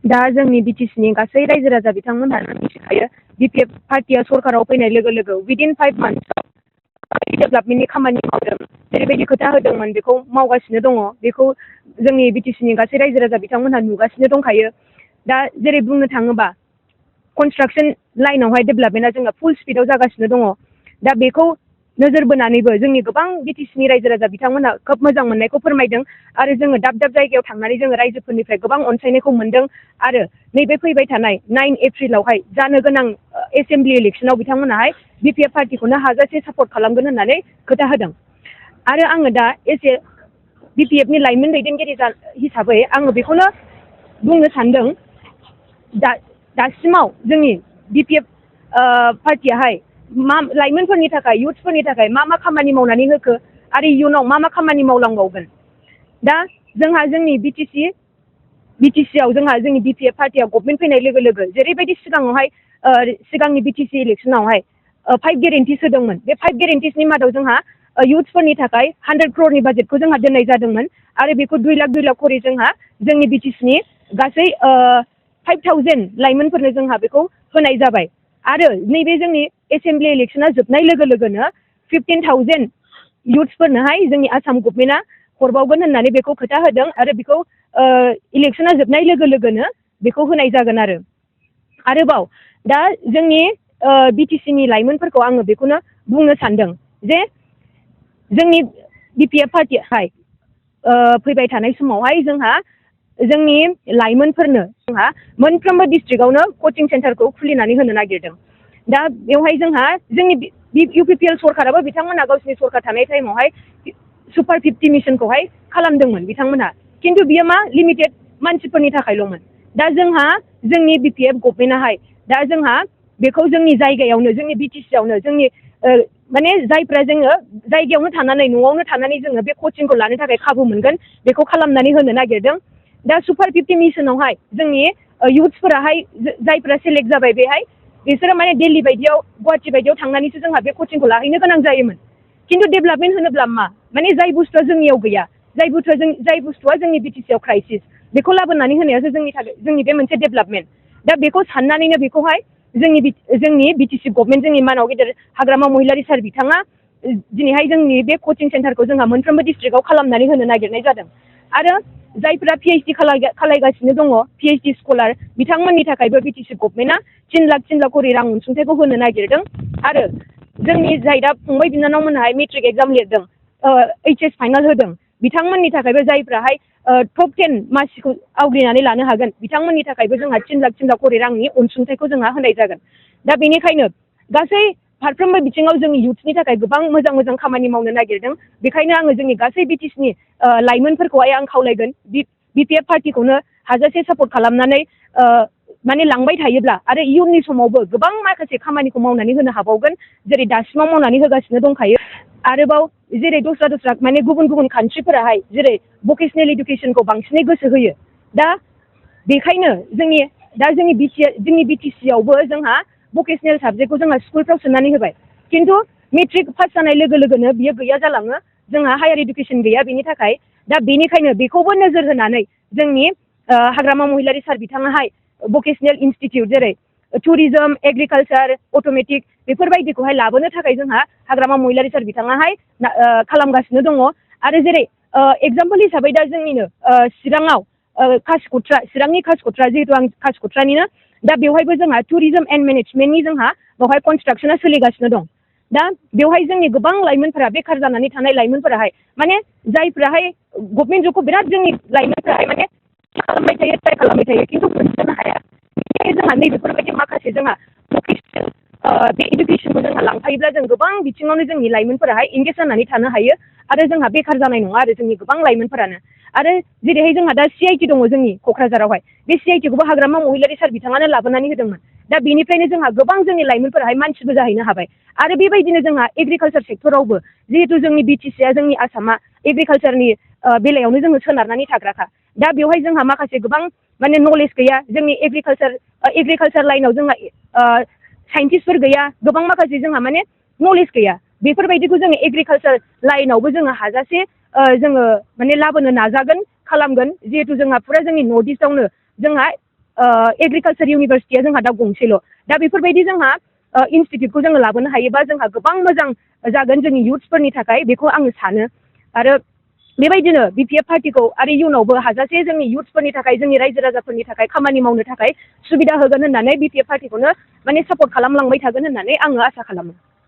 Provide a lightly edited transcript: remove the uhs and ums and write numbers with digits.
दा जोंनि बिटिसिनि गासै रायजो राजा बिथांमोनहा मिथिखायो बिपिएफ पार्टिया सरकाराव फैनाय लोगो लोगो विदिन 5 मान्थ्सआव डेभेलपमेन्टनि खामानि मावदों जेरैबायदि खोथा होदोंमोन बेखौ मावगासिनो दङ बेखौ जोंनि बिटिसिनि गासै रायजो राजा बिथांमोनहा नुगासिनो दंखायो दा जेरै बुंनो थाङोबा कनस्ट्राक्सन लाइनावहाय डेभेलपमेन्टआ जोंना फुल स्पिडआव जागासिनो दङ दा बेखौ नोजोर बोनानैबो जोंनि गोबां बिटिसिनि रायजो राजा बिथांमोनहा खोब मोजां मोननायखौ फोरमायदों आरो जोङो दाब दाब जायगायाव थांनानै जोङो रायजोफोरनिफ्राय गोबां अनसायनायखौ मोनदों आरो नैबे फैबाय थानाय 9 एप्रिलावहाय जानो गोनां एसेम्बलि इलेक्सनाव बिथांमोनाहाय बिपिएफ पार्टिखौनो हाजासे सापर्ट खालामगोन होननानै खोथा होदों आरो आङो दा एसे बिपिएफनि लाइमोन दैदेनगिरि हिसाबै आङो बेखौनो बुंनो सानदों दासिमाव जोंनि बिपिएफ पार्टियाहाय लाइमोनफोरनि थाखाय युथफोरनि थाखाय मा खामानि मावनानै होखो आरो इयुनाव मा खामानि मावलांबावगोन दा जोंहा जोंनि बिटिसिआव जोंहा जोंनि बिपिएफ पार्टिया गभर्नमेन्ट फैनाय लोगो लोगो जेरैबायदि सिगाङावहाय सिगांनि बिटिसि इलेक्सनावहाय 5 गेरेन्टिस होदोंमोन बे 5 गेरेन्टिसनि मादाव जोंहा युथफोरनि थाखाय 100 क्र'रनि बाजेटखौ जोंहा दोननाय जादोंमोन आरो बेखौ 2 लाख खरै जोंहा जोंनि बिटिसिनि गासै 5,000 लाइमोनफोरनो जोंहा बेखौ होनाय जाबाय आरो नैबे जोंनि एसेम्बलि इलेक्सना जोबनाय लोगो लोगोनो 15,000 युथ्सफोरनोहाय जोंनि आसाम गभर्नमेन्टआ हरबावगोन होननानै बेखौ खोथा होदों आरो बेखौ इलेक्सना जोबनाय लोगो लोगोनो बेखौ होनाय जागोन आरोबाव दा जोंनि बिटिसिनि लाइमोनफोरखौ आङो बेखौनो बुंनो सानदों जे जोंनि बिपिएफ पार्टियाहाय फैबाय थानाय समावहाय जोंहा जोंनि लाइमोनफोरनो जोंहा मोनफ्रोमबो डिस्ट्रिक्टआवनो कचिं सेन्टारखौ खुलिनानै होनो नागिरदों दा बेवहाय जोंहा जोंनि इउपिपिएल सरकाराबो बिथांमोनहा गावसिनि सरकार थानाय टाइमावहाय सुपार 50 मिशनखौहाय खालामदोंमोन बिथांमोनहा खिन्थु बियो मा लिमिटेड मानसिफोरनि थाखायल'मोन दा जोंहा जोंनि बिपिएफ गभर्नमेन्टआहाय दा जोंहा बेखौ जोंनि जायगायावनो जोंनि बिटिसिआवनो जोंनि माने जायफ्रा जोङो जायगायावनो थानानै न'आवनो थानानै जोङो बे कचिंखौ लानो थाखाय खाबु मोनगोन बेखौ खालामनानै होनो नागिरदों दा सुपार 50 मिशनावहाय जोंनि युथ्सफोराहाय जायफ्रा सेलेक्ट जाबाय बेहाय बिसोरो माने दिल्ली बायदियाव गुवाहाटि बायदियाव थांनानैसो जोंहा बे कचिंखौ लाहैनो गोनां जायोमोन खिन्थु डेभेलपमेन्ट होनोब्ला मा माने जाय बुस्थुआ जोंनियाव गैया जाय बुस्थुआ जोंनि बिटिसिआव क्राइसिस बेखौ लाबोनानै होनायासो जोंनि थाखाय जोंनि बे मोनसे डेभेलपमेन्ट दा बेखौ साननानैनो बेखौहाय जोंनि बिटिसि गभर्नमेन्ट जोंनि मानाव गेदेर हाग्रामा महिलारि सार बिथाङा दिनैहाय जोंनि बे कचिं सेन्टारखौ जोंहा मोनफ्रोमबो डिस्ट्रिक्टआव खालामनानै होनो नागिरनाय जादों आरो जायफ्रा पिएइचडि खालायगासिनो दङ पिएइचडि स्कलार बिथांमोननि थाखायबो बिटिसि गभर्नमेन्टआ 3 लाख खरि रां अनसुंथाइखौ होनो नागिरदों आरो जोंनि जाय दा फंबाय बिनानावमोनहाय मेट्रिक एग्जाम लिरदों HS फाइनाल होदों बिथांमोननि थाखायबो जायफ्राहाय टप 10 मासिखौ आवग्रिनानै लानो हागोन बिथांमोननि थाखायबो जोंहा 3 लाख खरि रांनि अनसुंथाइखौ जोंहा होनाय जागोन दा बेनिखायनो गासै फारफ्रोमबो बिथिङाव जोंनि युथ्सनि थाखाय गोबां मोजां खामानि मावनो नागिरदों बेखायनो आङो जोंनि गासै बिटिसिनि लाइमोनफोरखौहाय आं खावलायगोन बिपिएफ पार्टिखौनो हाजासे सापर्ट खालामनानै माने लांबाय थायोब्ला आरो इयुननि समावबो गोबां माखासे खामानिखौ मावनानै होनो हाबावगोन जेरै दासिमाव मावनानै होगासिनो दंखायो आरोबाव जेरै दस्रा माने गुबुन कान्ट्रिफोराहाय जेरै भकेसनेल इडुकेसनखौ बांसिनै गोसो होयो दा बेखायनो जोंनि बिटिसिआवबो जोंहा भकेसनेल साबजेक्टखौ जोंहा स्कुलफ्राव सोनानै होबाय खिन्थु मेट्रिक पास जानाय लोगो लोगोनो बियो गैया जालाङो जोंहा हायार इडुकेसन गैया बेनि थाखाय दा बेनिखायनो बेखौबो नोजोर होनानै जोंनि हाग्रामा महिलारि सार बिथाङाहाय भकेसनेल इनस्टिटिउट जेरै टुरिजम एग्रिकालचार अट'मेटिक बेफोरबायदिखौहाय लाबोनो थाखाय जोंहा हाग्रामा महिलारि सार बिथाङाहाय खालामगासिनो दङ आरो जेरै एगजाम्पल हिसाबै दा जोंनिनो चिरांनि कासिक'ट्रा जिहेतु आं कासिक'ट्रानिनो दा बेवहायबो जोंहा टुरिजम एन्ड मेनेजमेन्टनि जोंहा बेवहाय कनस्ट्राक्सना सोलिगासिनो दं दा बेवहाय जोंनि गोबां लाइमोनफोरा बेखार जानानै थानाय लाइमोनफोराहाय माने जायफ्राहाय गभर्नमेन्ट जबखौ बिराद जोंनि लाइमोनफोराहाय माने ट्राइ खालामबाय थायो खिन्थु मोनजोबनो हाया बेनिखायनो जोंहा नैबेफोरबायदि माखासे जोंहा भकेसनेल बे इडुकेसनखौ जोंहा लांफायोब्ला जों गोबां बिथिङावनो जोंनि लाइमोनफोराहाय इंगेज जानानै थानो हायो आरो जोंहा बेखार जानाय नङा आरो जोंनि गोबां लाइमोनफोरानो आरो जेरैहाय जोंहा दा CIT दङ जोंनि क'क्राझारावहाय बे CITखौबो हाग्रामा महिलारि सार बिथाङानो लाबोनानै होदोंमोन दा बेनिफ्रायनो जोंहा गोबां जोंनि लाइमोनफोराहाय मानसिबो जाहैनो हाबाय आरो बेबायदिनो जोंहा एग्रिकालचार सेक्टरावबो जिहेतु जोंनि बिटिसिआ जोंनि आसामा एग्रिकालचारनि बेलायावनो जोङो सोनारनानै थाग्राखा दा बेवहाय जोंहा माखासे गोबां माने नलेज गैया जोंनि एग्रिकालचार लाइनाव जोंहा साइन्टिस्टफोर गैया गोबां माखासे जोंहा माने नलेज गैया बेफोरबायदिखौ जोङो एग्रिकालचार लाइनावबो जोङो हाजासे जोङो माने लाबोनो नाजागोन खालामगोन जिहेतु जोंहा फुरा जोंनि नर्थ इस्टआवनो जोंहा एग्रिकालसार इउनिभारसिटिया जोंहा दा गंसेल' दा बेफोरबायदि जोंहा इनस्टिट्यूटखौ जोङो लाबोनो हायोबा जोंहा गोबां मोजां जागोन जोंनि इयुथ्सफोरनि थाखाय बेखौ आङो सानो आरो बेबायदिनो बिपिएफ पार्टिखौ आरो इयुनावबो हाजासे जोंनि इयुथ्सफोरनि थाखाय जोंनि रायजो राजाफोरनि थाखाय खामानि मावनो थाखाय सुबिदा होगोन होननानै बिपिएफ पार्टिखौनो माने सापर्ट खालामलांबाय थागोन होननानै आङो आसा खालामो।